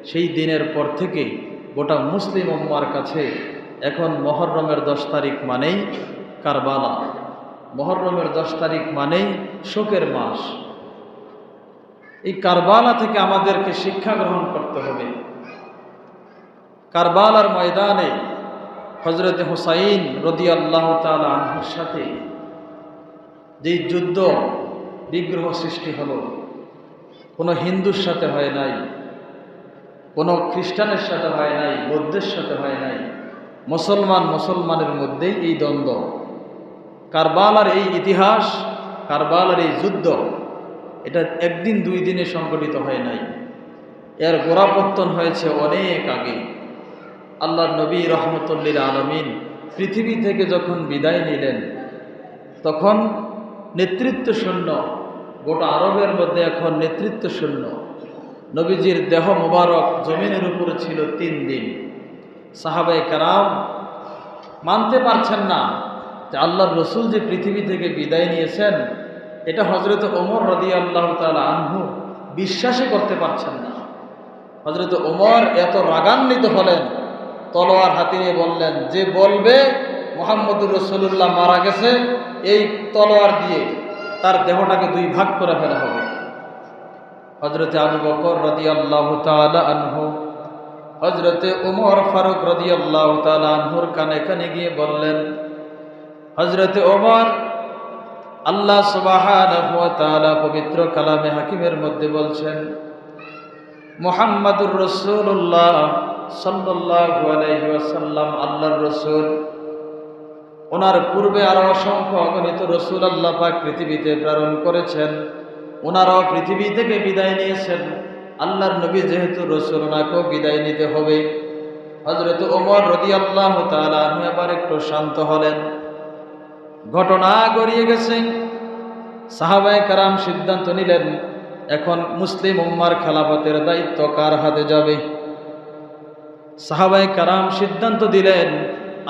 সেই দিনের পর থেকে গোটা মুসলিম উম্মার কাছে এখন মুহররমের 10 তারিখ মানেই কারবালা, মুহররমের 10 তারিখ মানেই শোকের মাস। এই কারবালা থেকে আমাদেরকে শিক্ষা গ্রহণ করতে হবে। কারবালার ময়দানে হযরত হুসাইন রাদিয়াল্লাহু তাআলা আনহুর সাথে যে যুদ্ধ বিগ্রহ সৃষ্টি হলো, কোনো হিন্দুর সাথে হয় নাই, কোনো খ্রিস্টানের সাথে হয় নাই, বৌদ্ধের সাথে হয় নাই, মুসলমানের মধ্যেই এই দ্বন্দ্ব। কারবালার এই ইতিহাস, কারবালার এই যুদ্ধ, এটা একদিন দুই দিনে সংঘটিত হয় নাই। এর গোড়াপত্তন হয়েছে অনেক আগে। আল্লাহর নবী রাহমাতুল লিল আলামিন পৃথিবী থেকে যখন বিদায় নিলেন, তখন নেতৃত্ব শূন্য, গোটা আরবের মধ্যে এখন নেতৃত্ব শূন্য। নবীজির দেহ মোবারক জমিনের উপরে ছিল 3 দিন। সাহাবায়ে কেরাম মানতে পারছেন না যে আল্লাহর রসুল যে পৃথিবী থেকে বিদায় নিয়েছেন, এটা হযরত ওমর রাদিয়াল্লাহু তাআলা আনহু বিশ্বাসই করতে পারছেন না। হযরত ওমর এত রাগান্বিত হলেন, তলোয়ার হাতে নিয়ে বললেন, যে বলবে মুহাম্মদুর রাসূলুল্লাহ মারা গেছে, এই তলোয়ার দিয়ে তার দেহটাকে 2 ভাগ করে ফেলা হবে। হযরত আবু বকর রাদিয়াল্লাহু তাআলা আনহু হযরত ওমর ফারুক রাদিয়াল্লাহু তাআলা আনহুর কানে কানে গিয়ে বললেন, হযরত ওমর, আল্লাহ সুবহানাহু ওয়া তাআলা পবিত্র কালামে হাকিমের মধ্যে বলছেন, মুহাম্মাদুর রাসূলুল্লাহ সাল্লাল্লাহু আলাইহি ওয়াসাল্লাম আল্লাহর রাসূল। ওনার পূর্বে আরো অসংখ্য অগণিত রাসূল আল্লাহ পাক পৃথিবীতে প্রেরণ করেছেন, ওনারাও পৃথিবী থেকে বিদায় নিয়েছেন। আল্লাহর নবী যেহেতু রাসূল, ওনাকেও বিদায় নিতে হবে। হযরত ওমর রাদিয়াল্লাহু তাআলা আনহু এবার একটু শান্ত হলেন। ঘটনা গড়িয়ে গেছে, সাহাবায়ে কেরাম সিদ্ধান্ত নিলেন, এখন মুসলিম উম্মার খেলাফতের দায়িত্ব কার হাতে যাবে। সাহাবায়ে কেরাম সিদ্ধান্ত দিলেন,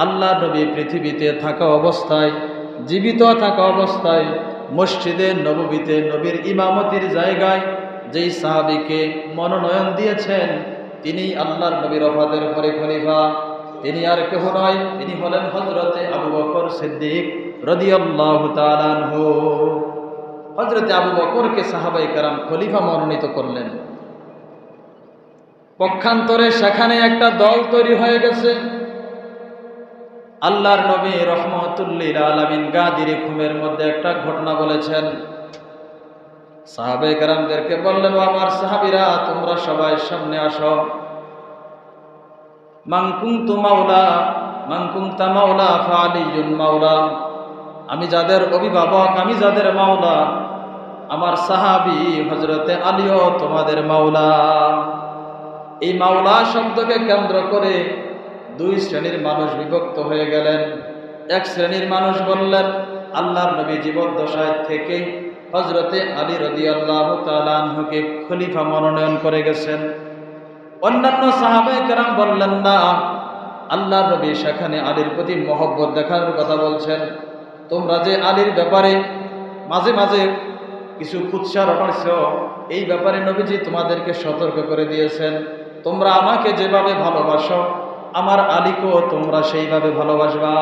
আল্লাহর নবী পৃথিবীতে থাকা অবস্থায়, জীবিত থাকা অবস্থায় মসজিদে নববীতে নবীর ইমামতির জায়গায় যেই সাহাবীকে মনোনয়ন দিয়েছেন, তিনি আল্লাহর নবীর ওফাতের পরে খলিফা। তিনি আর কেউ নয়, তিনি হলেন হযরতে আবু বকর সিদ্দিক রাদিয়াল্লাহু তাআলা আনহু। হযরতে আবু বকরকে সাহাবায়ে কেরাম খলিফা মনোনীত করলেন। পক্ষান্তরে সেখানে একটা দল তৈরি হয়ে গেছে। আল্লাহর নবী রাহমাতুল লিল আলামিন গাদির খুমের মধ্যে একটা ঘটনা বলেছেন। সাহাবায়ে কেরামদেরকে বললেন, ও আমার সাহাবীরা, তোমরা সবাই সামনে আসো। মান কুনতু মাওলা মান কুনতা মাওলা ফাআলিয়ুন মাওলা। আমি যাদের অভিভাবক, আমি যাদের মাওলা, আমার সাহাবী হযরতে আলীও তোমাদের মাওলা। এই মাওলা শব্দকে কেন্দ্র করে 2 শ্রেণীর মানুষ বিভক্ত হয়ে গেলেন। এক শ্রেণীর মানুষ বললেন, আল্লাহর নবী জীবদ্দশায় থেকে হযরতে আলী রাদিয়াল্লাহু তাআলা আনহুকে খলিফা মনোনয়ন করে গেছেন। অন্যান্য সাহাবায়ে কেরাম বললেন, না, আল্লাহর নবী সেখানে আলীর প্রতি মহব্বত দেখানোর কথা বলছেন। তোমরা যে আলীর ব্যাপারে মাঝে মাঝে কিছু কুৎসা রটাচ্ছ, এই ব্যাপারে নবীজি তোমাদেরকে সতর্ক করে দিয়েছেন। তোমরা আমাকে যেভাবে ভালোবাসো, আমার আলীকেও তোমরা সেইভাবে ভালোবাসবা।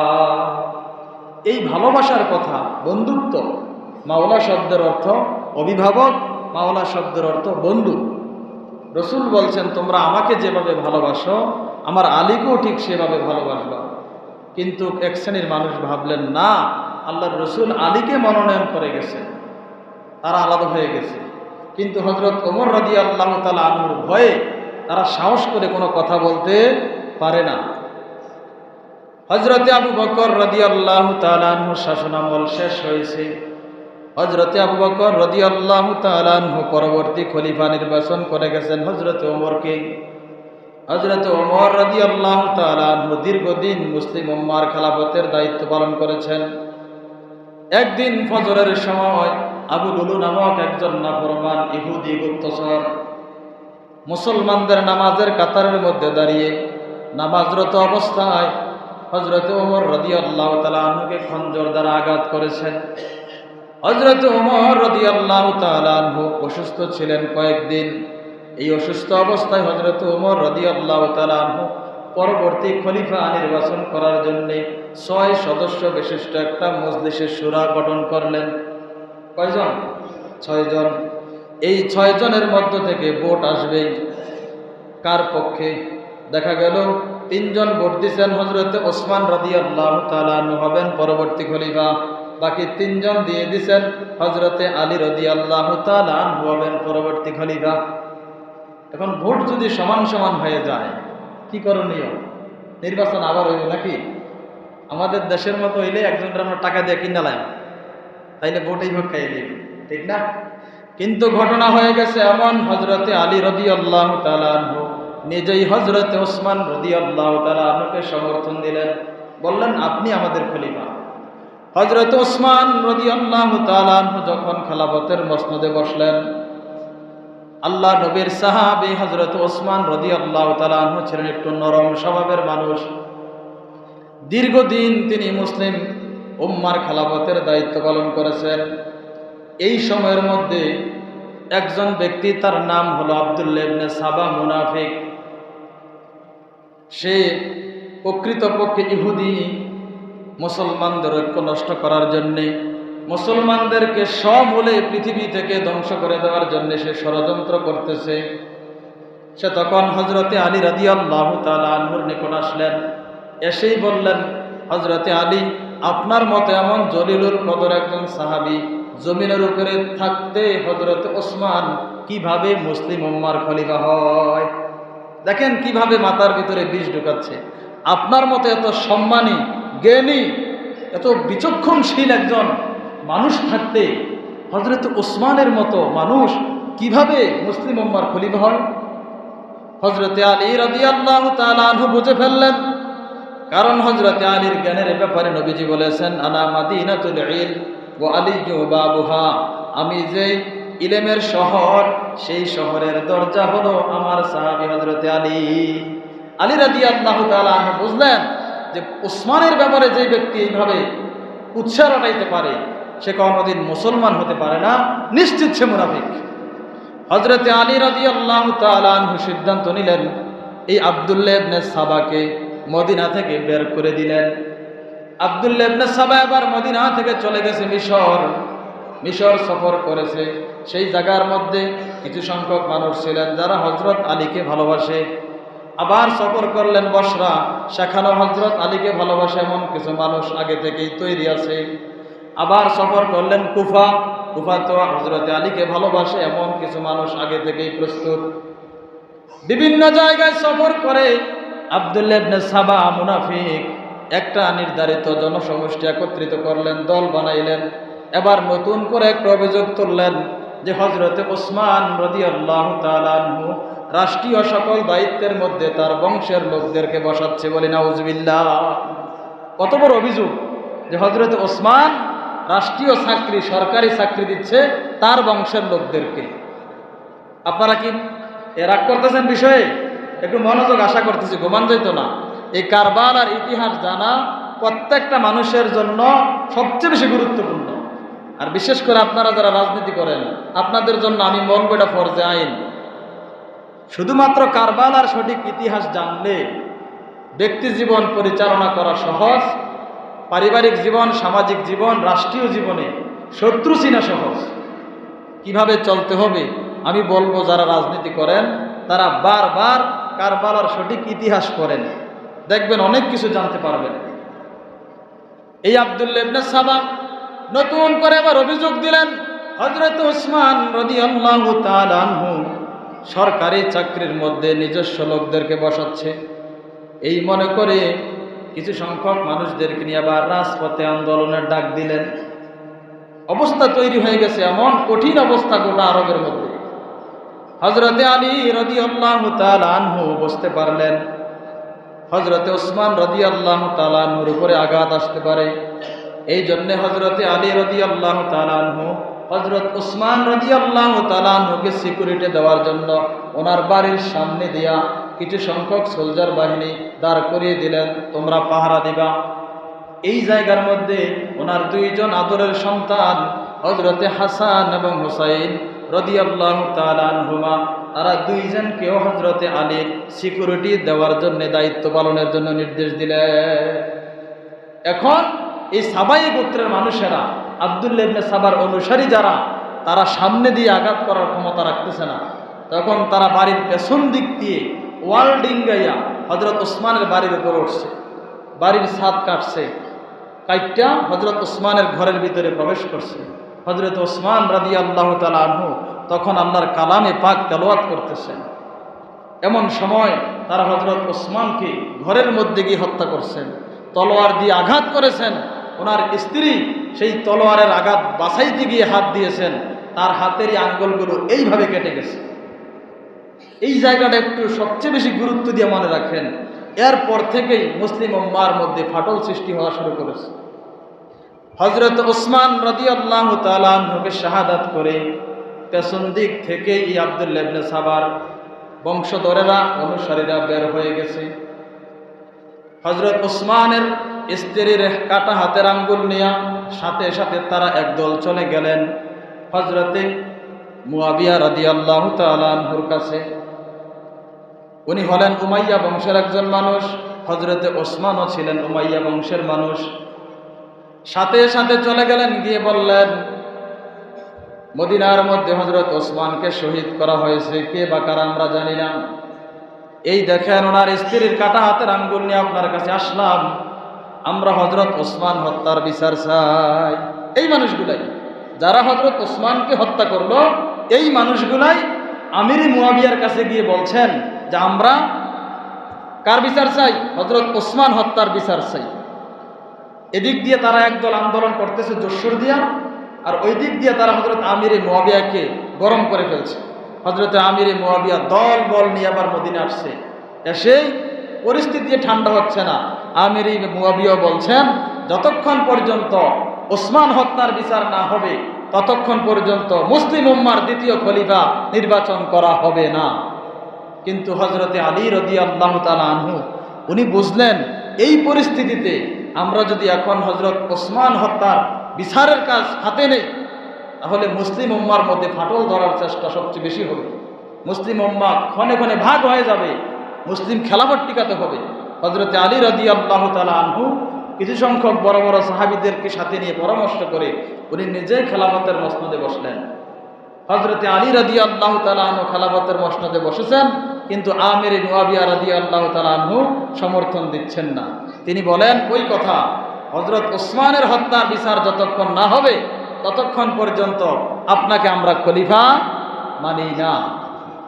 এই ভালোবাসার কথা, বন্ধুত্ব। মাওলা শব্দের অর্থ অভিভাবক, মাওলা শব্দের অর্থ বন্ধু। রসুল বলছেন, তোমরা আমাকে যেভাবে ভালোবাসো, আমার আলীকেও ঠিক সেভাবে ভালোবাসবা। কিন্তু এক শ্রেণীর মানুষ ভাবলেন, না, আল্লাহর রসুল আলীকে মনোনয়ন করে গেছে, তারা আলাদা হয়ে গেছে। কিন্তু হযরত ওমর রাদিয়াল্লাহু তাআলা আনহুর ভয়ে তারা সাহস করে কোনো কথা বলতে পারে না। হযরতে আবু বকর রাদিয়াল্লাহু তাআলা আনহুর শাসনামল শেষ হয়েছে। হযরতে আবু বকর রাদিয়াল্লাহু তাআলা আনহু পরবর্তী খলিফা নির্বাচন করে গেছেন হযরতে ওমরকে। হযরতে ওমর রাদিয়াল্লাহু তাআলা আনহু দীর্ঘদিন মুসলিম উম্মার খেলাফতের দায়িত্ব পালন করেছেন। একদিন ফজরের সময় আবু লুলু নামক একজন নাফরমান ইহুদি গুপ্তচর মুসলমানদের নামাজের কাতারের মধ্যে দাঁড়িয়ে নামাজরত অবস্থায় হযরতে ওমর রাদিয়াল্লাহু তাআলা আনহুকে খঞ্জর দ্বারা আঘাত করেছেন। হযরতে ওমর রাদিয়াল্লাহু তাআলা আনহু অসুস্থ ছিলেন কয়েকদিন। এই অসুস্থ অবস্থায় হযরত ওমর রাদিয়াল্লাহু তাআলা আনহু পরবর্তী খলিফা নির্বাচন করার জন্য 6 সদস্য বিশিষ্ট একটা মজলিসে শুরা গঠন করলেন। কয়জন? 6 জন। এই 6 জনের মধ্য থেকে ভোট আসবে কার পক্ষে? দেখা গেল 3 জন ভোট দিয়েছেন হযরত ওসমান রাদিয়াল্লাহু তাআলা আনহু হবেন পরবর্তী খলিফা, বাকি 3 জন দিয়ে দিয়েছেন হযরতে আলী রাদিয়াল্লাহু তাআলা আনহু হবেন পরবর্তী খলিফা। এখন ভোট যদি সমান সমান হয়ে যায় কি করণীয়? নির্বাচন আবার হইব নাকি? আমাদের দেশের মতো হইলে একজনের আমরা টাকা দিয়ে কিনালাম, তাইলে ভোটেই ভোট খাইয়ে দিই, ঠিক না? কিন্তু ঘটনা হয়ে গেছে এমন, হযরতে আলী রাদিয়াল্লাহু তাআলা আনহু নিজেই হযরতে ওসমান রাদিয়াল্লাহু তাআলা আনহুকে সমর্থন দিলেন, বললেন আপনি আমাদের খলিফা। হযরতে ওসমান রাদিয়াল্লাহু তাআলা আনহু যখন খেলাফতের মসনদে বসলেন, আল্লাহ নবীর সাহাবী হযরত ওসমান রাদিয়াল্লাহু তাআলা আনহু ছিলেন একটু নরম স্বভাবের মানুষ। দীর্ঘদিন তিনি মুসলিম উম্মার খেলাফতের দায়িত্ব পালন করেছেন। এই সময়ের মধ্যে একজন ব্যক্তি, তার নাম হলো আব্দুল্লাহ ইবনে সাবা মুনাফিক। সে প্রকৃতপক্ষে ইহুদি, মুসলমানদের ঐক্য নষ্ট করার জন্যে, মুসলমানদেরকে সমূলে পৃথিবী থেকে ধ্বংস করে দেওয়ার জন্য সে ষড়যন্ত্র করতেছে। সে তখন হযরতে আলী রাদিয়াল্লাহু তাআলা আনহুর নিকট আসলেন, এসেই বললেন, হযরতে আলী, আপনার মতো এমন জলিলুল কদর একজন সাহাবী জমিনের উপরে থাকতে হযরতে ওসমান কিভাবে মুসলিম উম্মার খলিফা হয়? দেখেন কিভাবে মাথার ভিতরে বিষ ঢুকাচ্ছে। আপনার মতো এত সম্মানী, জ্ঞানী, এত বিচক্ষণশীল একজন মানুষ থাকতে হযরতে ওসমানের মতো মানুষ কিভাবে মুসলিম উম্মার খলিফা হয়? হযরতে আলী রাদিয়াল্লাহু তাআলা আনহু বুঝে ফেললেন, কারণ হযরতে আলীর জ্ঞানের ব্যাপারে নবীজি বলেছেন, আনা মাদিনাতুল ইলম ওয়া আলিয়্যু বাবুহা, আমি যে ইলমের শহর, সেই শহরের দরজা হলো আমার সাহাবী হযরতে আলী। আলী রাদিয়াল্লাহু তাআলা আনহু বুঝলেন যে ওসমানের ব্যাপারে যে ব্যক্তি এইভাবে উৎসাহ রটাইতে পারে সে কোনোদিন মুসলমান হতে পারে না, নিশ্চিত সে মুনাফিক। হযরতে আলী রাদিয়াল্লাহু তাআলা আনহু সিদ্ধান্ত নিলেন, এই আব্দুল্লাহ ইবনে সাবাকে মদিনা থেকে বের করে দিলেন। আব্দুল্লাহ ইবনে সাবা এবার মদিনা থেকে চলে গেছে মিশর সফর করেছে। সেই জায়গার মধ্যে কিছু সংখ্যক মানুষ ছিলেন যারা হযরত আলীকে ভালোবাসে। আবার সফর করলেন বসরা, সেখানেও হযরত আলীকে ভালোবাসে এমন কিছু মানুষ আগে থেকেই তৈরি আছে। আবার সফর করলেন কুফা তো হযরত আলীকে ভালোবাসে এমন কিছু মানুষ আগে থেকেই প্রস্তুত। বিভিন্ন জায়গায় সফর করে আব্দুল্লাহ ইবনে সাবা মুনাফিক একটা নির্ধারিত জনসমষ্টি একত্রিত করলেন, দল বানাইলেন। এবার নতুন করে একটা অভিযোগ তুললেন যে হযরতে ওসমান রাদিয়াল্লাহু তাআলা আনহু রাষ্ট্রীয় সকল দায়িত্বের মধ্যে তার বংশের লোকদেরকে বসাচ্ছে, বলি নাউজুবিল্লাহ। কত বড় অভিযোগ যে হযরতে ওসমান রাষ্ট্রীয় চাকরি, সরকারি চাকরি দিচ্ছে তার বংশের লোকদেরকে। আপনারা কি রাগ করতেছেন বিষয়ে? একটু মনোযোগ আশা করতেছি, ঘুমান যাইতো না। এই কারবালার ইতিহাস জানা প্রত্যেকটা মানুষের জন্য সবচেয়ে বেশি গুরুত্বপূর্ণ। আর বিশেষ করে আপনারা যারা রাজনীতি করেন, আপনাদের জন্য আমি বলবো এটা ফরজে আইন। শুধুমাত্র কারবালার সঠিক ইতিহাস জানলে ব্যক্তি জীবন পরিচালনা করা সহজ, পারিবারিক জীবন, সামাজিক জীবন, রাষ্ট্রীয় জীবনে শত্রু চিনা সহজ। কিভাবে চলতে হবে আমি বলবো, যারা রাজনীতি করেন তারা বারবার কারবালার সঠিক ইতিহাস পড়েন, দেখবেন অনেক কিছু জানতে পারবেন। এই আব্দুল্লাহ ইবনে সাবা নতুন করে আবার অভিযোগ দিলেন, হযরত ওসমান রাদিয়াল্লাহু তাআলা আনহু সরকারি চাকরির মধ্যে নিজস্ব লোকদেরকে বসাচ্ছে। এই মনে করে কিছু সংখ্যক মানুষদেরকে নিয়ে আবার রাজপথে আন্দোলনের ডাক দিলেন। অবস্থা তৈরি হয়ে গেছে, এমন কঠিন অবস্থা গোটা আরবের মধ্যে। হযরতে আলী রাদিয়াল্লাহু তাআলা আনহু বুঝতে পারলেন হযরতে ওসমান রাদিয়াল্লাহু তাআলা আনহুর উপরে আঘাত আসতে পারে। এই জন্য হযরতে আলী রাদিয়াল্লাহু তাআলা আনহু হযরত ওসমান রাদিয়াল্লাহু তাআলা আনহুকে সিকিউরিটি দেওয়ার জন্য ওনার বাড়ির সামনে দিয়া কিছু সংখ্যক সোলজার বাহিনী দাঁড় করিয়ে দিলেন, তোমরা পাহারা দিবা। এই জায়গার মধ্যে ওনার 2 জন আদরের সন্তান হযরতে হাসান এবং হুসাইন রাদিয়াল্লাহু তাআলা আনহুমা তারা দুইজনকেও হযরতে আলীর সিকিউরিটি দেওয়ার জন্য, দায়িত্ব পালনের জন্য নির্দেশ দিলেন। এখন এই সাবাই গোত্রের মানুষেরা, আব্দুল্লাহ ইবনে সাবার অনুসারী যারা, তারা সামনে দিয়ে আঘাত করার ক্ষমতা রাখতেছে না। তখন তারা বাড়ির পেছন দিক দিয়ে ওয়াল ডিঙ্গাইয়া হযরত ওসমানের বাড়ির উপর উঠছে, বাড়ির ছাদ কাটছে, কাইটটা হযরত ওসমানের ঘরের ভিতরে প্রবেশ করছে। হযরত ওসমান রাদিয়াল্লাহু তাআলা আনহু তখন আল্লাহর কালামে পাক তেলাওয়াত করতেছেন। এমন সময় তারা হযরত ওসমানকে ঘরের মধ্যে গিয়ে হত্যা করছেন, তলোয়ার দিয়ে আঘাত করেছেন। ওনার স্ত্রী সেই তলোয়ারের আঘাত বাঁচাইতে গিয়ে হাত দিয়েছেন, তার হাতেরই আঙ্গুলগুলো এইভাবে কেটে গেছে। এই জায়গাটা একটু সবচেয়ে বেশি গুরুত্ব দিয়ে মনে রাখেন। এরপর থেকেই মুসলিম উম্মাহর মধ্যে ফাটল সৃষ্টি হওয়া শুরু করেছে। হযরত ওসমান রাদিয়াল্লাহু তাআলা আনহুকে শাহাদাত করে পেছন দিক থেকেই আব্দুল্লাহ ইবনে সাবার বংশধরেরা, অনুসারীরা বের হয়ে গেছে। হযরত ওসমানের স্ত্রীর কাটা হাতের আঙ্গুল নিয়ে সাথে সাথে তারা একদল চলে গেলেন হযরতে মুয়াবিয়া রাদিয়াল্লাহু তাআলা আনহুর কাছে। উনি হলেন উমাইয়া বংশের একজন মানুষ, হযরতে ওসমানও ছিলেন উমাইয়া বংশের মানুষ। সাথে সাথে চলে গেলেন, গিয়ে বললেন, মদিনার মধ্যে হযরত ওসমানকে শহীদ করা হয়েছে, কে বা কারা আমরা জানি না। এই দেখেন ওনার স্ত্রীর কাটা হাতের আঙ্গুল নিয়ে আপনার কাছে আসলাম, আমরা হযরত ওসমান হত্যার বিচার চাই। এই মানুষগুলাই যারা হযরত ওসমানকে হত্যা করলো, এই মানুষগুলাই আমির মুয়াবিয়ার কাছে গিয়ে বলছেন যে আমরা কার বিচার চাই? হযরত ওসমান হত্যার বিচার চাই। এদিক দিয়ে তারা একদল আন্দোলন করতেছে জোরসোর দিয়া, আর ওই দিক দিয়ে তারা হযরত আমির মুয়াবিয়াকে গরম করে ফেলছে। হযরত আমির মুয়াবিয়া দল বল নিয়ে আবার মদিনা আসছে। এসে পরিস্থিতি ঠান্ডা হচ্ছে না। আমির মুয়াবিয়া বলছেন, যতক্ষণ পর্যন্ত ওসমান হত্যার বিচার না হবে ততক্ষণ পর্যন্ত মুসলিম উম্মার দ্বিতীয় খলিফা নির্বাচন করা হবে না। কিন্তু হযরতে আলী রাদিয়াল্লাহু তাআলা আনহু উনি বুঝলেন, এই পরিস্থিতিতে আমরা যদি এখন হযরত ওসমান হত্যার বিচারের কাজ হাতে নেই, তাহলে মুসলিম উম্মার মধ্যে ফাটল ধরার চেষ্টা সবচেয়ে বেশি হবে। মুসলিম উম্মাহ ক্ষণে ক্ষণে ভাগ হয়ে যাবে, মুসলিম খেলাফত টিকাতে হবে। হযরতে আলী রাদিয়াল্লাহু তাআলা আনহু কিছু সংখ্যক বড় বড় সাহাবীদেরকে সাথে নিয়ে পরামর্শ করে উনি নিজেই খেলাফতের মসনদে বসলেন। হযরতে আলী রাদিয়াল্লাহু তাআলা আনহু খেলাফতের মসনদে বসেছেন, কিন্তু আমির মুয়াবিয়া রাদিয়াল্লাহু তাআলা আনহু সমর্থন দিচ্ছেন না। তিনি বলেন, ওই কথা, হযরত ওসমানের হত্যার বিচার যতক্ষণ না হবে ততক্ষণ পর্যন্ত আপনাকে আমরা খলিফা মানি না।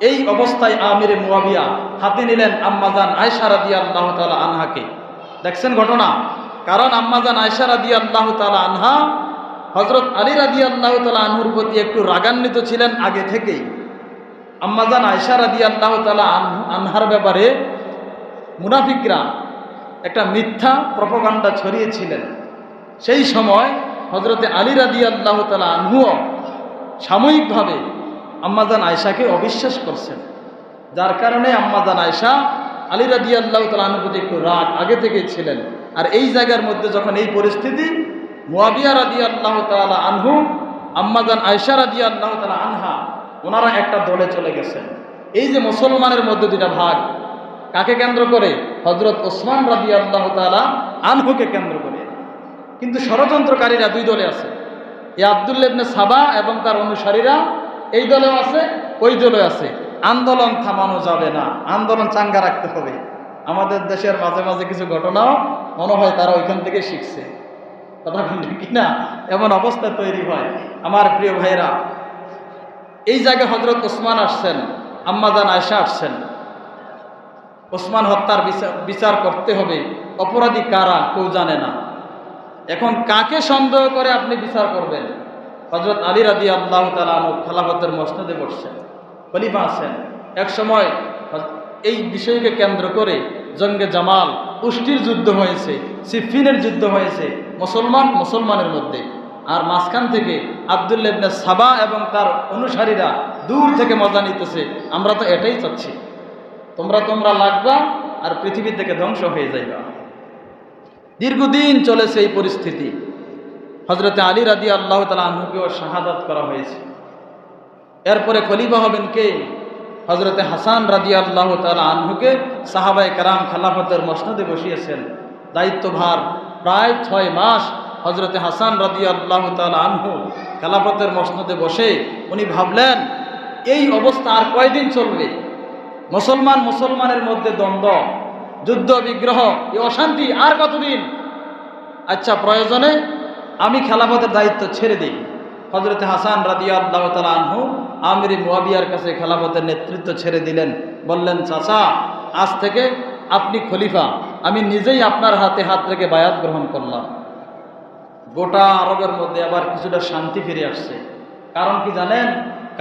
এই অবস্থায় আমির মুয়াবিয়া হাতে নিলেন আম্মাজান আয়েশা রাদিয়াল্লাহু তাআলা আনহাকে। দেখছেন ঘটনা? কারণ আম্মাজান আয়েশা রাদিয়াল্লাহু তাআলা আনহা হযরত আলী রাদিয়াল্লাহু তাআলা আনহুর প্রতি একটু রাগান্বিত ছিলেন আগে থেকেই। আম্মাজান আয়েশা রাদিয়াল্লাহু তাআলা আনহার ব্যাপারে মুনাফিকরা একটা মিথ্যা প্রপাগান্ডা ছড়িয়েছিলেন। সেই সময় হযরতে আলী রাদিয়াল্লাহু তাআলা আনহুও সাময়িকভাবে আম্মাজান আয়েশাকে অবিশ্বাস করছেন, যার কারণে আম্মাজান আয়েশা আলী রাদিয়াল্লাহু তাআলা আনহুর প্রতি একটু রাগ আগে থেকেই ছিলেন। আর এই জায়গার মধ্যে যখন এই পরিস্থিতি, মুয়াবিয়া রাদিয়াল্লাহু তাআলা আনহু, আম্মাজান আয়েশা রাদিয়াল্লাহু তাআলা আনহা, ওনারা একটা দলে চলে গেছেন। এই যে মুসলমানের মধ্যে দুইটা ভাগ, কাকে কেন্দ্র করে? হযরত ওসমান রাদিয়াল্লাহু তাআলা আনহুকে কেন্দ্র করে। কিন্তু ষড়যন্ত্রকারীরা দুই দলে আছে, এই আব্দুল্লাহ ইবনে সাবা এবং তার অনুসারীরা এই দলেও আছে, ওই দলেও আছে। আন্দোলন থামানো যাবে না, আন্দোলন চাঙ্গা রাখতে হবে। আমাদের দেশের মাঝে মাঝে কিছু ঘটনাও মনে হয় তারা ওইখান থেকে শিখছে, কথা বলতে কিনা এমন অবস্থা তৈরি হয়। আমার প্রিয় ভাইরা, এই জায়গায় হযরত ওসমান আসছেন, আম্মাজান আয়েশা আসছেন। ওসমান হত্যার বিচার করতে হবে, অপরাধী কারা কেউ জানে না। এখন কাকে সন্দেহ করে আপনি বিচার করবেন? হযরত আলী রাদিয়াল্লাহু তাআলা আনহু খেলাফতের মসনদে বসছেন, খলিফা আছেন। এক সময় এই বিষয়কে কেন্দ্র করে জঙ্গে জামাল, উষ্টির যুদ্ধ হয়েছে, সিফিনের যুদ্ধ হয়েছে মুসলমানের মধ্যে। আর মাঝখান থেকে আব্দুল্লাহ ইবনে সাবা এবং তার অনুসারীরা দূর থেকে মজা নিতেছে, আমরা তো এটাই চাচ্ছি, তোমরা লাগবা আর পৃথিবী থেকে ধ্বংস হয়ে যাইবা। দীর্ঘদিন চলেছে এই পরিস্থিতি। হযরতে আলী রাদিয়াল্লাহু তাআলা আনহুকেও শাহাদাত করা হয়েছে। এরপরে খলিফা হবেন কে? হজরতে হাসান রাদিয়াল্লাহু তাআলা আনহুকে সাহাবায়ে কেরাম খেলাফতের মসনদে বসিয়েছেন। দায়িত্বভার প্রায় 6 মাস হজরতে হাসান রাদিয়াল্লাহু তাআলা আনহু খেলাফতের মসনদে বসে উনি ভাবলেন, এই অবস্থা আর কয়দিন চলবে? মুসলমানের মধ্যে দ্বন্দ্ব, যুদ্ধ বিগ্রহ, এই অশান্তি আর কতদিন? আচ্ছা, প্রয়োজনে আমি খেলাফতের দায়িত্ব ছেড়ে দিই। হজরতে হাসান রাদিয়াল্লাহু তাআলা আনহু আমির মুয়াবিয়ার কাছে খেলাফতের নেতৃত্ব ছেড়ে দিলেন। বললেন, চাচা, আজ থেকে আপনি খলিফা, আমি নিজেই আপনার হাতে হাত রেখে বায়াত গ্রহণ করলাম। গোটা আরবের মধ্যে আবার কিছুটা শান্তি ফিরে আসছে। কারণ কি জানেন?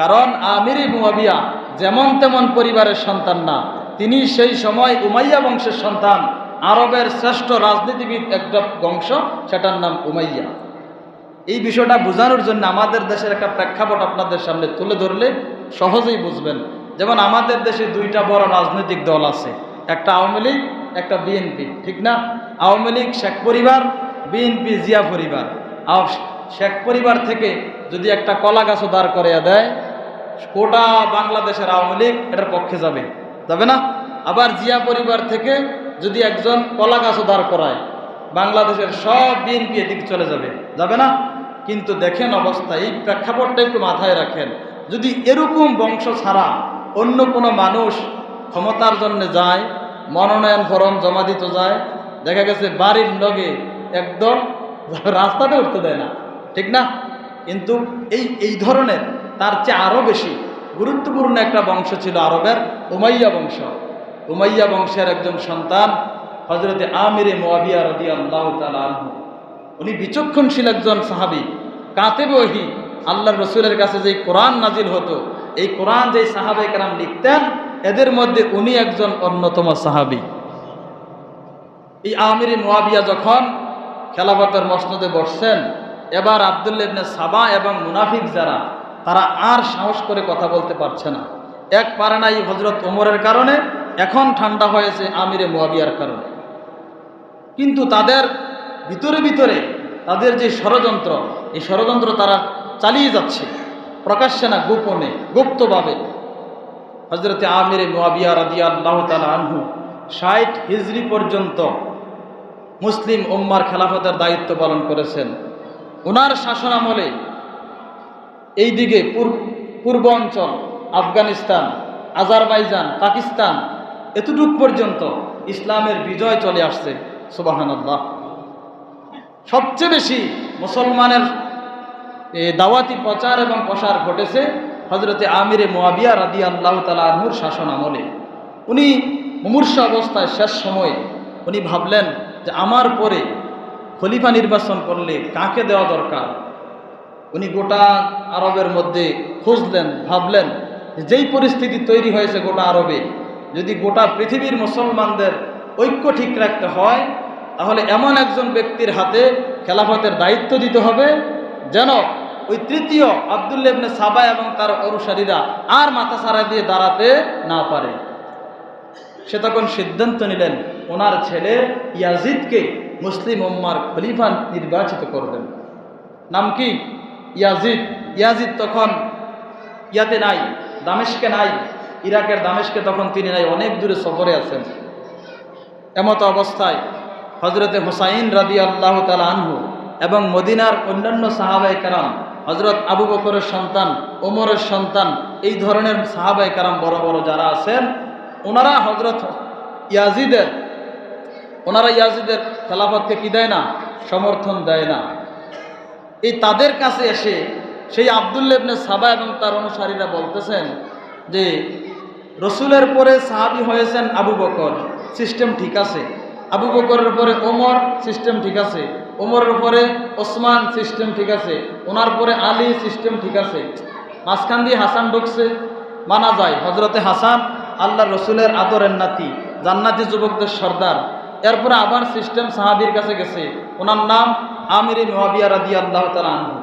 কারণ আমির মুয়াবিয়া যেমন তেমন পরিবারের সন্তান না, তিনি সেই সময় উমাইয়া বংশের সন্তান। আরবের শ্রেষ্ঠ রাজনীতিবিদ একটা বংশ, সেটার নাম উমাইয়া। এই বিষয়টা বোঝানোর জন্য আমাদের দেশের একটা প্রেক্ষাপট আপনাদের সামনে তুলে ধরলে সহজেই বুঝবেন। যেমন আমাদের দেশে 2টা বড় রাজনৈতিক দল আছে, একটা আওয়ামী লীগ, একটা বিএনপি, ঠিক না? আওয়ামী লীগ শেখ পরিবার, বিএনপি জিয়া পরিবার। শেখ পরিবার থেকে যদি একটা কলা গাছও দাঁড় করিয়ে দেয়, গোটা বাংলাদেশের আওয়ামী লীগ এটার পক্ষে যাবে না? আবার জিয়া পরিবার থেকে যদি একজন কলা গাছও দাঁড় করায়, বাংলাদেশের সব বিএনপি এদিকে চলে যাবে না? কিন্তু দেখেন অবস্থা, এই প্রেক্ষাপটটা একটু মাথায় রাখেন। যদি এরকম বংশ ছাড়া অন্য কোনো মানুষ ক্ষমতার জন্য যায়, মনোনয়ন ফরম জমা দিতে যায়, দেখা গেছে বাড়ির লগে একদম রাস্তাতে উঠতে দেয় না, ঠিক না? কিন্তু এই ধরনের তার চেয়ে আরও বেশি গুরুত্বপূর্ণ একটা বংশ ছিল আরবের, উমাইয়া বংশ। উমাইয়া বংশের একজন সন্তান হজরতে আমিরে মুয়াবিয়া রাদিয়াল্লাহু তাআলা আনহু। উনি বিচক্ষণশীল একজন সাহাবী, কাতেবে ওহী। আল্লাহর রসুলের কাছে যে কোরআন নাজিল হতো, এই কোরআন যে সাহাবায়ে কেরাম লিখতেন, এদের মধ্যে উনি একজন অন্যতম সাহাবী। এই আমিরে মুয়াবিয়া যখন খেলাফতের মসনদে বসছেন, এবার আব্দুল্লাহ ইবনে সাবা এবং মুনাফিক যারা, তারা আর সাহস করে কথা বলতে পারছে না। এক পারে না এই হযরত ওমরের কারণে, এখন ঠান্ডা হয়েছে আমিরে মুয়াবিয়ার কারণে। কিন্তু তাদের ভিতরে তাদের যে ষড়যন্ত্র, এই ষড়যন্ত্র তারা চালিয়ে যাচ্ছে, প্রকাশ্যে না, গোপনে, গুপ্তভাবে। হযরতে আমিরে মুয়াবিয়া রাদিয়াল্লাহু তাআলা আনহু 60 হিজরি পর্যন্ত মুসলিম উম্মার খেলাফতের দায়িত্ব পালন করেছেন। ওনার শাসন আমলে এইদিকে পূর্ব অঞ্চল, আফগানিস্তান, আজারবাইজান, পাকিস্তান, এতটুক পর্যন্ত ইসলামের বিজয় চলে আসছে। সুবহানাল্লাহ। সবচেয়ে বেশি মুসলমানের দাওয়াতি প্রচার এবং প্রসার ঘটেছে হজরতে আমিরে মুয়াবিয়া রাদিয়াল্লাহু তাআলা আনহুর শাসন আমলে। উনি মুমূর্ষ অবস্থায় শেষ সময়ে উনি ভাবলেন যে আমার পরে খলিফা নির্বাচন করলে কাকে দেওয়া দরকার। উনি গোটা আরবের মধ্যে খুঁজলেন, ভাবলেন যেই পরিস্থিতি তৈরি হয়েছে গোটা আরবে, যদি গোটা পৃথিবীর মুসলমানদের ঐক্য ঠিক রাখতে হয়, তাহলে এমন একজন ব্যক্তির হাতে খেলাফতের দায়িত্ব দিতে হবে যেন ওই তৃতীয় আব্দুল্লাহ ইবনে সাবা এবং তার অনুসারীরা আর মাথা ছাড়া দিয়ে দাঁড়াতে না পারে। সে তখন সিদ্ধান্ত নিলেন ওনার ছেলে ইয়াজিদকে মুসলিম উম্মার খলিফা নির্বাচিত করবেন। নাম কি? ইয়াজিদ। ইয়াজিদ তখন ইয়াতে নাই, দামেস্কে নাই, ইরাকের দামেস্কে তখন তিনি নাই, অনেক দূরে সফরে আছেন। এমত অবস্থায় হজরতে হুসাইন রাদিয়াল্লাহু তাআলা আনহু এবং মদিনার অন্যান্য সাহাবায়ে কেরাম, হজরত আবু বকরের সন্তান, ওমরের সন্তান, এই ধরনের সাহাবায়ে কেরাম বড় বড় যারা আছেন, ওনারা ইয়াজিদের খেলাফতকে কি দেয় না? সমর্থন দেয় না। এই তাদের কাছে এসে সেই আব্দুল্লাহ ইবনে সাবা এবং তার অনুসারীরা বলতেছেন যে রসুলের পরে সাহাবী হয়েছেন আবু বকর, সিস্টেম ঠিক আছে। আবু বকরের পরে ওমর, সিস্টেম ঠিক আছে। ওমরের পরে ওসমান, সিস্টেম ঠিক আছে। ওনার পরে আলী, সিস্টেম ঠিক আছে। মাঝখান দিয়ে হাসান ঢুকছে, মানা যায়। হজরতে হাসান আল্লাহর রসুলের আদরের নাতি, জান্নাতি যুবকদের সর্দার। এরপরে আবার সিস্টেম সাহাবীর কাছে গেছে, ওনার নাম আমিরে মুয়াবিয়া রাদিয়াল্লাহু তাআলা আনহু।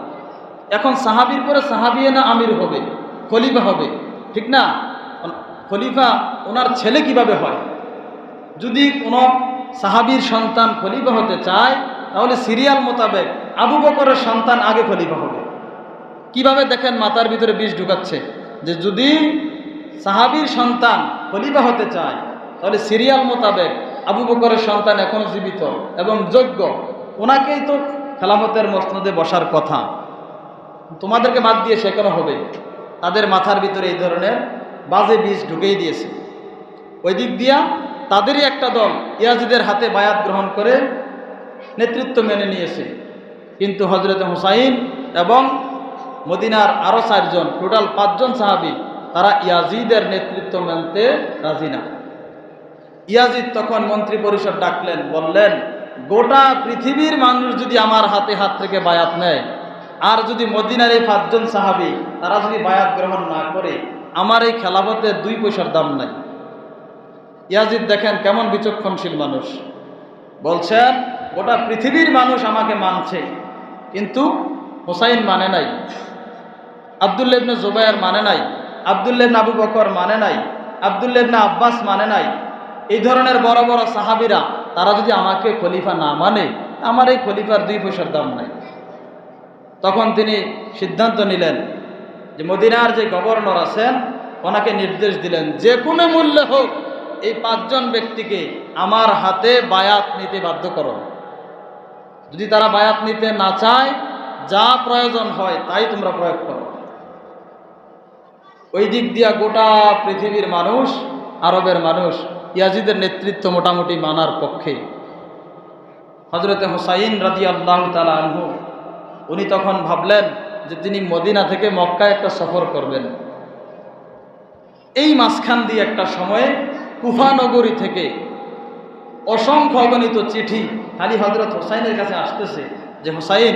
এখন সাহাবীর পরে সাহাবী না আমির হবে, খলিফা হবে, ঠিক না? খলিফা ওনার ছেলে কিভাবে হয়? যদি কোনো সাহাবীর সন্তান খলিফা হতে চায়, তাহলে সিরিয়াল মোতাবেক আবু বকরের সন্তান আগে খলিফা হবে। কিভাবে দেখেন মাথার ভিতরে বিষ ঢুকাচ্ছে যে যদি সাহাবীর সন্তান খলিফা হতে চায়, তাহলে সিরিয়াল মোতাবেক আবু বকরের সন্তান এখনো জীবিত এবং যোগ্য, ওনাকেই তো খেলাফতের মসনদে বসার কথা, তোমাদেরকে বাদ দিয়ে সে কেন হবে? তাদের মাথার ভিতরে এই ধরনের বাজে বীজ ঢুকেই দিয়েছে। ওই দিক দিয়া তাদেরই একটা দল ইয়াজিদের হাতে বায়াত গ্রহণ করে নেতৃত্ব মেনে নিয়েছে, কিন্তু হযরত হুসাইন এবং মদিনার আরও 4 জন, টোটাল 5 জন সাহাবী, তারা ইয়াজিদের নেতৃত্ব মানতে রাজি না। ইয়াজিদ তখন মন্ত্রী পরিষদ ডাকলেন, বললেন, গোটা পৃথিবীর মানুষ যদি আমার হাতে হাত থেকে বায়াত নেয়, আর যদি মদিনার এই 5 জন সাহাবী তারা যদি বায়াত গ্রহণ না করে, আমার এই খেলাফতের 2 পয়সার দাম নাই। ইয়াজিদ দেখেন কেমন বিচক্ষণশীল মানুষ, বলছেন গোটা পৃথিবীর মানুষ আমাকে মানছে, কিন্তু হুসাইন মানে নাই, আব্দুল্লাহ ইবনে জুবায়ের মানে নাই, আব্দুল্লাহ ইবনে আবু বকর মানে নাই, আব্দুল্লাহ ইবনে আব্বাস মানে নাই। এই ধরনের বড় বড় সাহাবীরা তারা যদি আমাকে খলিফা না মানে, আমার এই খলিফার 2 পয়সার দাম নাই। তখন তিনি সিদ্ধান্ত নিলেন যে মদিনার যে গভর্নর আছেন ওনাকে নির্দেশ দিলেন, যে কোনো মূল্যে হোক এই 5 জন ব্যক্তিকে আমার হাতে বায়াত নিতে বাধ্য করো। যদি তারা বায়াত নিতে না চায়, যা প্রয়োজন হয় তাই তোমরা প্রয়োগ করো। ওই দিক দিয়া গোটা পৃথিবীর মানুষ, আরবের মানুষ ইয়াজিদের নেতৃত্ব মোটামুটি মানার পক্ষে। হযরতে হুসাইন রাদিয়াল্লাহু তাআলা আনহু উনি তখন ভাবলেন যে তিনি মদিনা থেকে মক্কায় একটা সফর করবেন। এই মাঝখান দিয়ে একটা সময়ে কুফা নগরী থেকে অসংখ্য অগণিত চিঠি খালি হযরত হুসাইনের কাছে আসতেছে যে হুসাইন,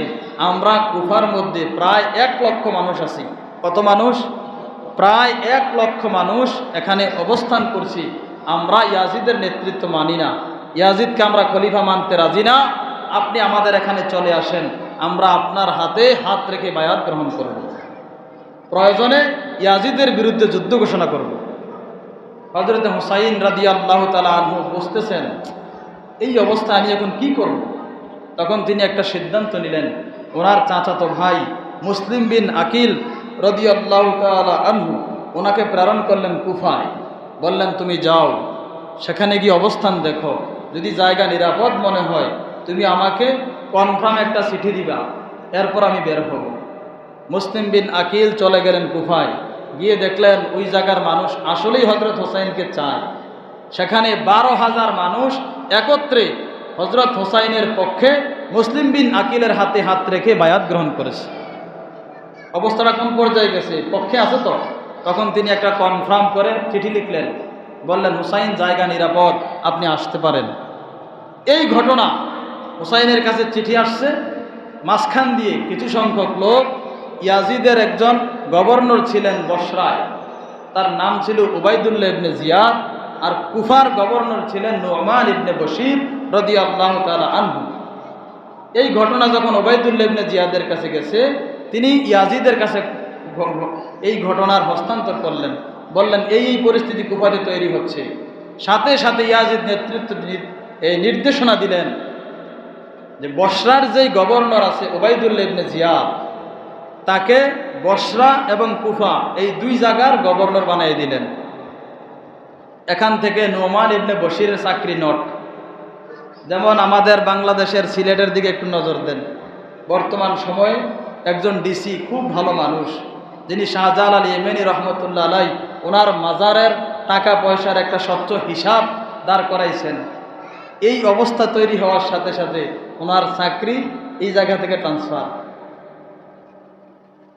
আমরা কুফার মধ্যে প্রায় 1 লক্ষ মানুষ আছি। কত মানুষ? প্রায় 1 লক্ষ মানুষ এখানে অবস্থান করছি। আমরা ইয়াজিদের নেতৃত্ব মানি না, ইয়াজিদকে আমরা খলিফা মানতে রাজি না, আপনি আমাদের এখানে চলে আসেন, আমরা আপনার হাতে হাত রেখে বায়াত গ্রহণ করব, প্রয়োজনে ইয়াজিদের বিরুদ্ধে যুদ্ধ ঘোষণা করব। হযরত হুসাইন রাদিয়াল্লাহু তাআলা আনহু বুঝতেছেন এই অবস্থা আমি এখন কি করব। তখন তিনি একটা সিদ্ধান্ত নিলেন, ওনার চাচাতো ভাই মুসলিম বিন আকিল রাদিয়াল্লাহু তাআলা আনহু ওনাকে প্রেরণ করলেন কুফায়। বললেন, তুমি যাও, সেখানে গিয়ে অবস্থান দেখো, যদি জায়গা নিরাপদ মনে হয় তুমি আমাকে কনফার্ম একটা চিঠি দিবা, এরপর আমি বের হব। মুসলিম বিন আকিল চলে গেলেন কুফায়, গিয়ে দেখলেন ওই জায়গার মানুষ আসলেই হযরত হুসাইনকে চায়। সেখানে 12,000 মানুষ একত্রে হযরত হুসাইনের পক্ষে মুসলিম বিন আকিলের হাতে হাত রেখে বায়াত গ্রহণ করেছে। অবস্থাটা কোন পর্যায়ে গেছে? পক্ষে আছে তো। তখন তিনি একটা কনফার্ম করে চিঠি লিখলেন, বললেন, হুসাইন জায়গা নিরাপদ, আপনি আসতে পারেন। এই ঘটনা, হুসাইনের কাছে চিঠি আসছে, মাঝখান দিয়ে কিছু সংখ্যক লোক, ইয়াজিদের একজন গভর্নর ছিলেন বসরায়, তার নাম ছিল উবাইদুল্লাহ ইবনে জিয়াদ, আর কুফার গভর্নর ছিলেন নু'মান ইবনে বশির রাদিয়াল্লাহু তাআলা আনহু। এই ঘটনা যখন উবাইদুল্লাহ ইবনে জিয়াদের কাছে গেছে, তিনি ইয়াজিদের কাছে এই ঘটনার হস্তান্তর করলেন, বললেন এই পরিস্থিতি কুফাতে তৈরি হচ্ছে। সাথে সাথে ইয়াজিদ নেতৃত্ব এই নির্দেশনা দিলেন যে বসরার যেই গভর্নর আছে উবাইদুল্লাহ ইবনে জিয়াদ, তাকে বসরা এবং কুফা এই 2 জায়গার গভর্নর বানিয়ে দিলেন। এখান থেকে নু'মান ইবনে বশিরের চাকরি নট। যেমন আমাদের বাংলাদেশের সিলেটের দিকে একটু নজর দেন, বর্তমান সময়ে একজন ডিসি খুব ভালো মানুষ, যিনি শাহজালাল ইয়েমেনি রহমতুল্লাহ আলাইহি ওনার মাজারের টাকা পয়সার একটা স্বচ্ছ হিসাব দাঁড় করাইছেন। এই অবস্থা তৈরি হওয়ার সাথে সাথে ওনার চাকরি এই জায়গা থেকে ট্রান্সফার।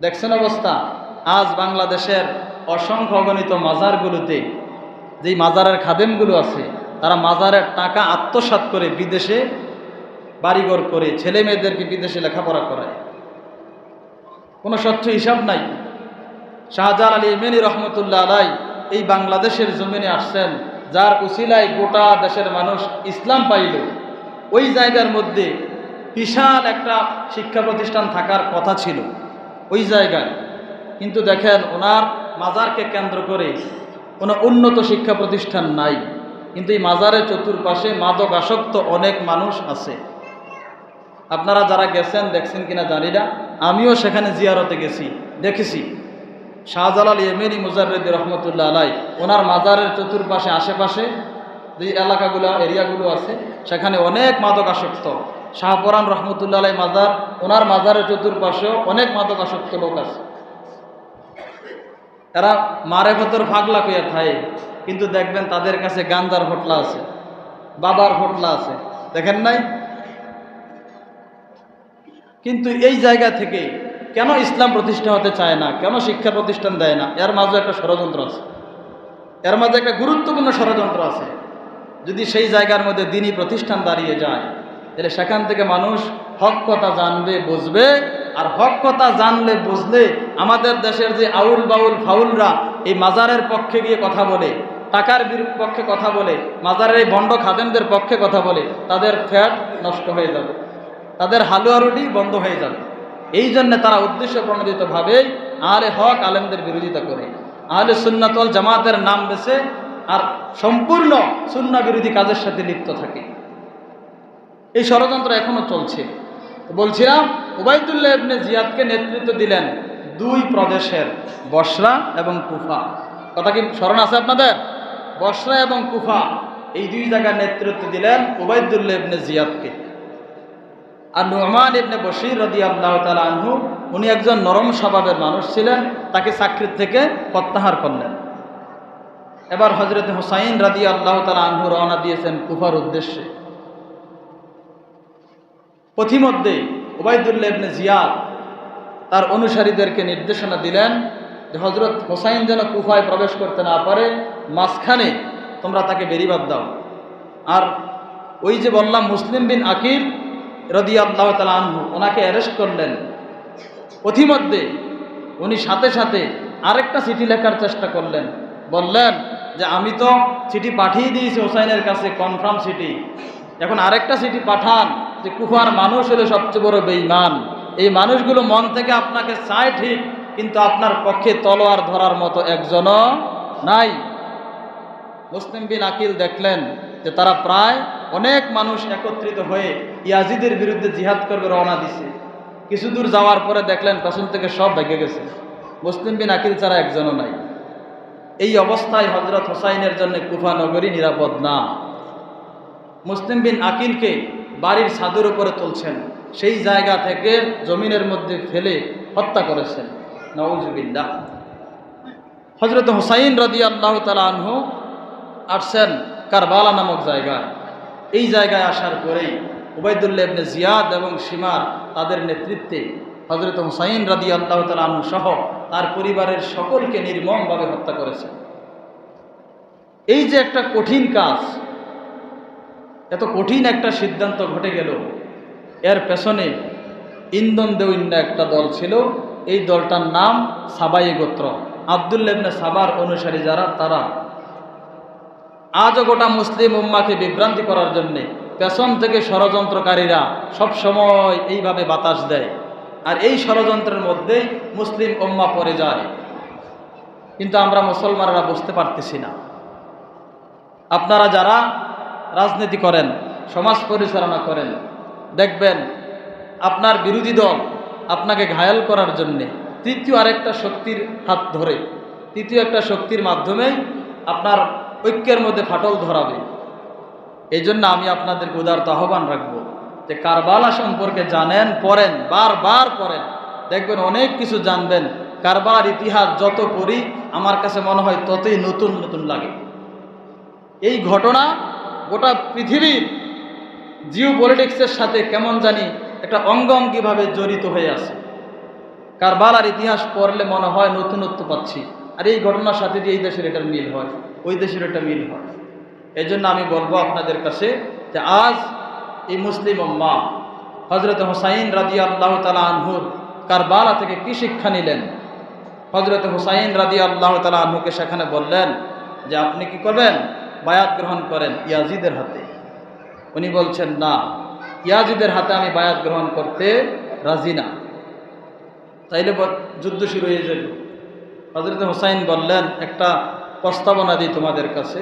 দেখছেন অবস্থা? আজ বাংলাদেশের অসংখ্য অগণিত মাজারগুলোতে যেই মাজারের খাদেমগুলো আছে, তারা মাজারের টাকা আত্মসাৎ করে বিদেশে বাড়িঘর করে ছেলে মেয়েদেরকে বিদেশে লেখাপড়া করায়, কোনো স্বচ্ছ হিসাব নাই। শাহজালাল ইয়েমেনি রহমতুল্লাহ আলাইহি এই বাংলাদেশের জমিনে আসছেন, যার উসিলায় গোটা দেশের মানুষ ইসলাম পাইল। ওই জায়গার মধ্যে বিশাল একটা শিক্ষা প্রতিষ্ঠান থাকার কথা ছিল ওই জায়গায়, কিন্তু দেখেন ওনার মাজারকে কেন্দ্র করে কোনো উন্নত শিক্ষা প্রতিষ্ঠান নাই, কিন্তু এই মাজারের চতুর্পাশে মাদক আসক্ত অনেক মানুষ আছে। আপনারা যারা গেছেন দেখছেন কিনা জানি না, আমিও সেখানে জিয়ারতে গেছি, দেখেছি শাহজালাল ইয়েমেনি মুজাররিদি রহমতুল্লাহ আলাই, ওনার মাজারের চতুর্পাশে আশেপাশে যে এলাকাগুলো এরিয়াগুলো আছে সেখানে অনেক মাদকাসক্ত, শাহপরান রহমতুল্লাহ আলাই মাজার, ওনার মাজারের চতুর্পাশেও অনেক মাদকাসক্ত লোক আছে। এরা মারে ভেতর ফাগলা কইয়া থাকে, কিন্তু দেখবেন তাদের কাছে গাঞ্জার হোটলা আছে, বাবার হোটলা আছে, দেখেন নাই? কিন্তু এই জায়গা থেকে কেন ইসলাম প্রতিষ্ঠা হতে চায় না, কেন শিক্ষা প্রতিষ্ঠান দেয় না? এর মাঝে একটা ষড়যন্ত্র আছে, এর মাঝে একটা গুরুত্বপূর্ণ ষড়যন্ত্র আছে। যদি সেই জায়গার মধ্যে দিনই প্রতিষ্ঠান দাঁড়িয়ে যায়, তাহলে সেখান থেকে মানুষ হক কথা জানবে, বুঝবে। আর হক কথা জানলে বুঝলে আমাদের দেশের যে আউল বাউল ফাউলরা এই মাজারের পক্ষে গিয়ে কথা বলে, টাকার পক্ষে কথা বলে, মাজারের এই ভণ্ড খাদেমদের পক্ষে কথা বলে, তাদের ফ্যাট নষ্ট হয়ে যাবে, তাদের হালুয়া রুটি বন্ধ হয়ে যাবে। এই জন্য তারা উদ্দেশ্য প্রণোদিতভাবেই আহলে হক আলেমদের বিরোধিতা করে, আহলে সুন্নাত ওয়াল জামাতের নাম বেছে আর সম্পূর্ণ সুন্নাহ বিরোধী কাজের সাথে লিপ্ত থাকে। এই ষড়যন্ত্র এখনো চলছে। বলছিলাম, উবাইদুল্লাহ ইবনে জিয়াদকে নেতৃত্ব দিলেন দুই প্রদেশের, বসরা এবং কুফা। কথা কি স্মরণ আছে আপনাদের? বসরা এবং কুফা এই দুই জায়গার নেতৃত্ব দিলেন উবাইদুল্লাহ ইবনে জিয়াদকে। আর নু'মান ইবনে বশীর রাদিয়াল্লাহু তাআলা আনহু, উনি একজন নরম স্বভাবের মানুষ ছিলেন, তাকে চাকরির থেকে প্রত্যাহার করলেন। এবার হযরত হুসাইন রাদিয়াল্লাহু তাআলা আনহু রওনা দিয়েছেন কুফার উদ্দেশ্যে। পথিমধ্যে উবাইদুল্লাহ ইবনে জিয়াদ তার অনুসারীদেরকে নির্দেশনা দিলেন যে হযরত হুসাইন যেন কুফায় প্রবেশ করতে না পারে, মাঝখানে তোমরা তাকে বেরিবাদ দাও। আর ওই যে বললাম মুসলিম বিন আকিল রাদিয়াল্লাহু তাআলা আনহু, ওনাকে অ্যারেস্ট করলেন। পথিমধ্যে উনি সাথে সাথে আরেকটা চিঠি লেখার চেষ্টা করলেন, বললেন যে আমি তো চিঠি পাঠিয়ে দিয়েছি হুসাইনের কাছে, কনফার্ম চিঠি, এখন আরেকটা চিঠি পাঠান যে কুফার মানুষ হলো সবচেয়ে বড় বেঈমান, এই মানুষগুলো মন থেকে আপনাকে চায় ঠিক, কিন্তু আপনার পক্ষে তলোয়ার ধরার মতো একজনও নাই। মুসলিম বিন আকিল দেখলেন যে তারা প্রায় অনেক মানুষ একত্রিত হয়ে ইয়াজিদের বিরুদ্ধে জিহাদ করবে রওনা দিছে। কিছু দূর যাওয়ার পরে দেখলেন পেছন থেকে সব ভেঙে গেছে, মুসলিম বিন আকিল ছাড়া একজনও নাই। এই অবস্থায় হযরত হুসাইনের জন্য কুফা নগরী নিরাপদ না। মুসলিম বিন আকিলকে বাড়ির ছাদের উপরে তুলছেন, সেই জায়গা থেকে জমিনের মধ্যে ফেলে হত্যা করেছেন, নাউজুবিল্লাহ। হযরত হুসাইন রাদিয়াল্লাহু তাআলা আনহু আসছেন কারবালা নামক জায়গায়। এই জায়গায় আসার পরেই উবাইদুল্লাহ ইবনে জিয়াদ এবং শিমার তাদের নেতৃত্বে হযরত হুসাইন রাদিয়াল্লাহু তাআলা আনহু সহ তার পরিবারের সকলকে নির্মমভাবে হত্যা করেছেন। এই যে একটা কঠিন কাজ, এত কঠিন একটা সিদ্ধান্ত ঘটে গেল, এর পেছনে ইন্ধন দেওয়িন্য একটা দল ছিল। এই দলটার নাম সাবাই গোত্র, আব্দুল্লাহ ইবনে সাবার অনুসারী যারা, তারা আজও গোটা মুসলিম উম্মাকে বিভ্রান্তি করার জন্যে পেছন থেকে ষড়যন্ত্রকারীরা সব সময় এইভাবে বাতাস দেয়, আর এই ষড়যন্ত্রের মধ্যেই মুসলিম উম্মা পড়ে যায়। কিন্তু আমরা মুসলমানরা বুঝতে পারতেছি না। আপনারা যারা রাজনীতি করেন, সমাজ পরিচালনা করেন, দেখবেন আপনার বিরোধী দল আপনাকে ঘায়েল করার জন্যে তৃতীয় আরেকটা শক্তির হাত ধরে, তৃতীয় একটা শক্তির মাধ্যমেই আপনার ঐক্যের মধ্যে ফাটল ধরাবে। এই জন্য আমি আপনাদেরকে উদারত আহ্বান রাখবো যে কারবালা সম্পর্কে জানেন, পড়েন, বারবার পড়েন, দেখবেন অনেক কিছু জানবেন। কারবালার ইতিহাস যত পড়ি আমার কাছে মনে হয় ততই নতুন নতুন লাগে। এই ঘটনা গোটা পৃথিবীর জিও পলিটিক্সের সাথে কেমন জানি একটা অঙ্গাঙ্গিভাবে জড়িত হয়ে আছে। কারবালার ইতিহাস পড়লে মনে হয় নতুনত্ব পাচ্ছি, আর এই ঘটনার সাথে যে এই দেশের এটার মিল হয়, ওই দেশের একটা মিল হয়। এই জন্য আমি বলবো আপনাদের কাছে যে আজ এই মুসলিম উম্মাহ হযরত হুসাইন রাদিয়াল্লাহু তাআলা আনহুর কারবালা থেকে কি শিক্ষা নিলেন? হযরত হুসাইন রাদিয়াল্লাহু তাআলা আনহুকে সেখানে বললেন যে আপনি কি করবেন? বায়াত গ্রহণ করেন ইয়াজিদের হাতে। উনি বলছেন না, ইয়াজিদের হাতে আমি বায়াত গ্রহণ করতে রাজি না, তাইলে যুদ্ধ শুরু হয়ে যাবে। হযরত হুসাইন বললেন, একটা প্রস্তাবনা দিই তোমাদের কাছে,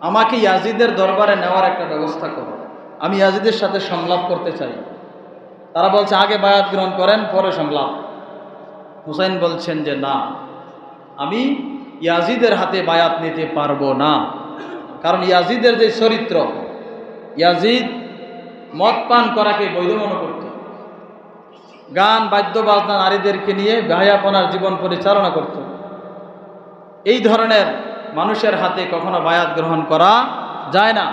আমাকে ইয়াজিদের দরবারে নেওয়ার একটা ব্যবস্থা করো, আমি ইয়াজিদের সাথে সংলাপ করতে চাই। তারা বলছে আগে বায়াত গ্রহণ করেন পরে সংলাপ। হুসাইন বলছেন যে না, আমি ইয়াজিদের হাতে বায়াত নিতে পারবো না। কারণ ইয়াজিদের যে চরিত্র, ইয়াজিদ মদ পান করাকে বৈধ মনে করত, গান বাদ্য বাজনা নারীদেরকে নিয়ে বেহায়াপনার জীবন পরিচালনা করত। এই ধরনের মানুষের হাতে কখনো বায়াত গ্রহণ করা যায় না।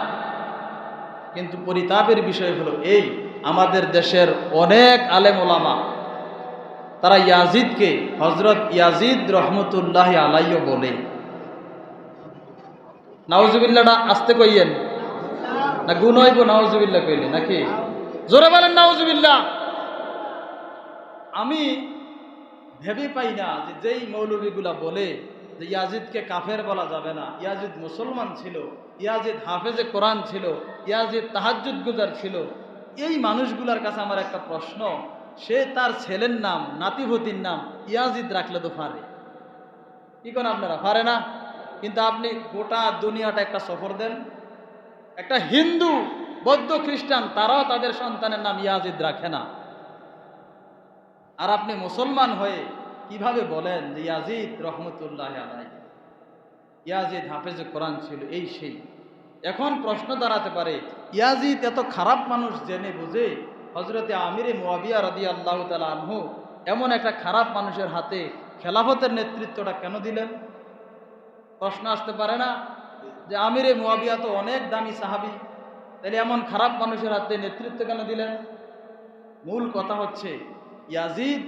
কিন্তু পরিতাপের বিষয় হলো এই, আমাদের দেশের অনেক আলেম ওলামা তারা ইয়াজিদকে হযরত ইয়াজিদ রহমতুল্লাহ আলাইহি বলে। নাউজুবিল্লাহটা আস্তে কইয়েন না, গুণ হইব নাউজুবিল্লাহ কইলে নাকি? জোরে বলেন নাউজুবিল্লাহ। আমি ভেবে পাই না যে যেই মৌলবীগুলা বলে যে ইয়াজিদকে কাফের বলা যাবে না, ইয়াজিদ মুসলমান ছিল, ইয়াজিদ হাফেজে কোরআন ছিল, ইয়াজিদ তাহাজ্জুদ গুজার ছিল, এই মানুষগুলার কাছে আমার একটা প্রশ্ন, সে তার ছেলের নাম নাতিভতির নাম ইয়াজিদ রাখলে তো পারে, কি কোন আপনারা পারে না? কিন্তু আপনি গোটা দুনিয়াটা একটা সফর দেন, একটা হিন্দু বৌদ্ধ খ্রিস্টান তারাও তাদের সন্তানের নাম ইয়াজিদ রাখে না। আর আপনি মুসলমান হয়ে কিভাবে বলেন যে ইয়াজিদ রহমতুল্লাহ আলাইহি, ইয়াজিদ হাফেজে কোরআন ছিল, এই সেই। এখন প্রশ্ন দাঁড়াতে পারে, ইয়াজিদ এত খারাপ মানুষ জেনে বুঝে হযরতে আমিরে মুয়াবিয়া রাদিয়াল্লাহু তাআলা আনহু এমন একটা খারাপ মানুষের হাতে খেলাফতের নেতৃত্বটা কেন দিলেন? প্রশ্ন আসতে পারে না যে আমিরে মুয়াবিয়া তো অনেক দামি সাহাবী, তাহলে এমন খারাপ মানুষের হাতে নেতৃত্ব কেন দিলেন? মূল কথা হচ্ছে ইয়াজিদ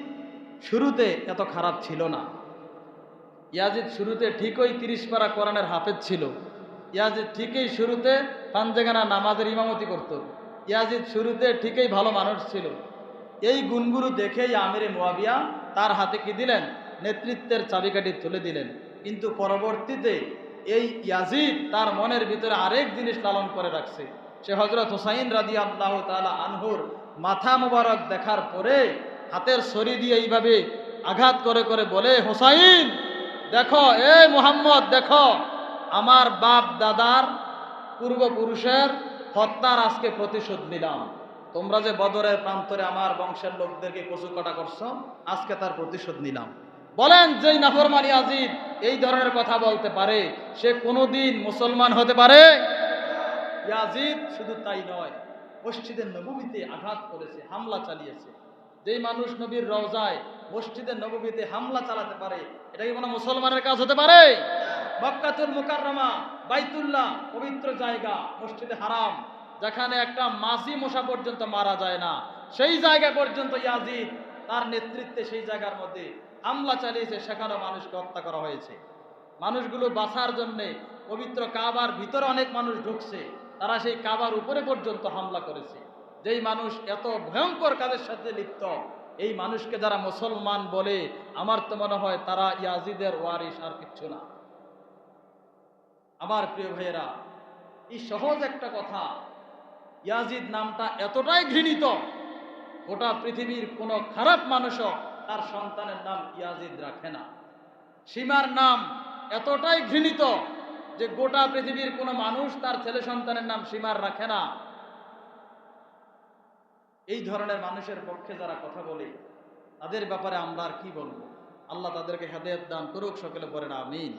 শুরুতে এত খারাপ ছিল না। ইয়াজিদ শুরুতে ঠিকই 30 পারা কোরআনের হাফেজ ছিল। ইয়াজিদ ঠিকই শুরুতে পাঞ্জেগানা নামাজের ইমামতি করত। ইয়াজিদ শুরুতে ঠিকই ভালো মানুষ ছিল। এই গুণগুলো দেখেই আমিরে মুয়াবিয়া তার হাতে কি দিলেন? নেতৃত্বের চাবিকাঠি তুলে দিলেন। কিন্তু পরবর্তীতে এই ইয়াজিদ তার মনের ভিতরে আরেক জিনিস লালন করে রাখছে। সে হযরত হুসাইন রাদিয়াল্লাহু তাআলা আনহুর মাথা মুবারক দেখার পরে হাতের ছড়ি দিয়ে এইভাবে আঘাত করে করে বলে, হুসাইন দেখো, এ মুহাম্মদ দেখো, আমার বাপ দাদার পূর্বপুরুষের হত্যার আজকে প্রতিশোধ নিলাম। তোমরা যে বদরের প্রান্তরে আমার বংশের লোকদেরকে কচু কাটা করছো, আজকে তার প্রতিশোধ নিলাম। বলেন, যেই নাফরমান ইয়াজিদ এই ধরনের কথা বলতে পারে, সে কোনোদিন মুসলমান হতে পারে? ইয়াজিদ শুধু তাই নয়, মসজিদের নববীতে আঘাত করেছে, হামলা চালিয়েছে। যেই মানুষ নবীর রওজায় মসজিদের নববীতে হামলা চালাতে পারে, এটা কি কোনো মুসলমানের কাজ হতে পারে? মক্কাতুল মুকাররমা, বাইতুল্লাহ, পবিত্র জায়গা, মসজিদে হারাম, যেখানে একটা মাছি মশা পর্যন্ত মারা যায় না, সেই জায়গা পর্যন্ত ইয়াজিদ তার নেতৃত্বে সেই জায়গার মধ্যে হামলা চালিয়েছে, সেখানে মানুষকে হত্যা করা হয়েছে। মানুষগুলো বাঁচার জন্যে পবিত্র কাবার ভিতরে অনেক মানুষ ঢুকছে, তারা সেই কাবার উপরে পর্যন্ত হামলা করেছে। যেই মানুষ এত ভয়ঙ্কর কাজের সাথে লিপ্ত, এই মানুষকে যারা মুসলমান বলে, আমার তো মনে হয় তারা ইয়াজিদের ওয়ারিস আর কিচ্ছু না। আমার প্রিয় ভাইয়েরা, এই সহজ একটা কথা, ইয়াজিদ নামটা এতটাই ঘৃণিত, গোটা পৃথিবীর কোনো খারাপ মানুষও তার সন্তানের নাম ইয়াজিদ রাখে না। সীমার নাম এতটাই ঘৃণিত যে গোটা পৃথিবীর কোনো মানুষ তার ছেলে সন্তানের নাম সীমার রাখে না। এই ধরনের মানুষের পক্ষে যারা কথা বলে, তাদের ব্যাপারে আমরা আর কি বলবো? আল্লাহ তাদেরকে হেদায়েত দান করুক, সকলে পড়েন আমিন।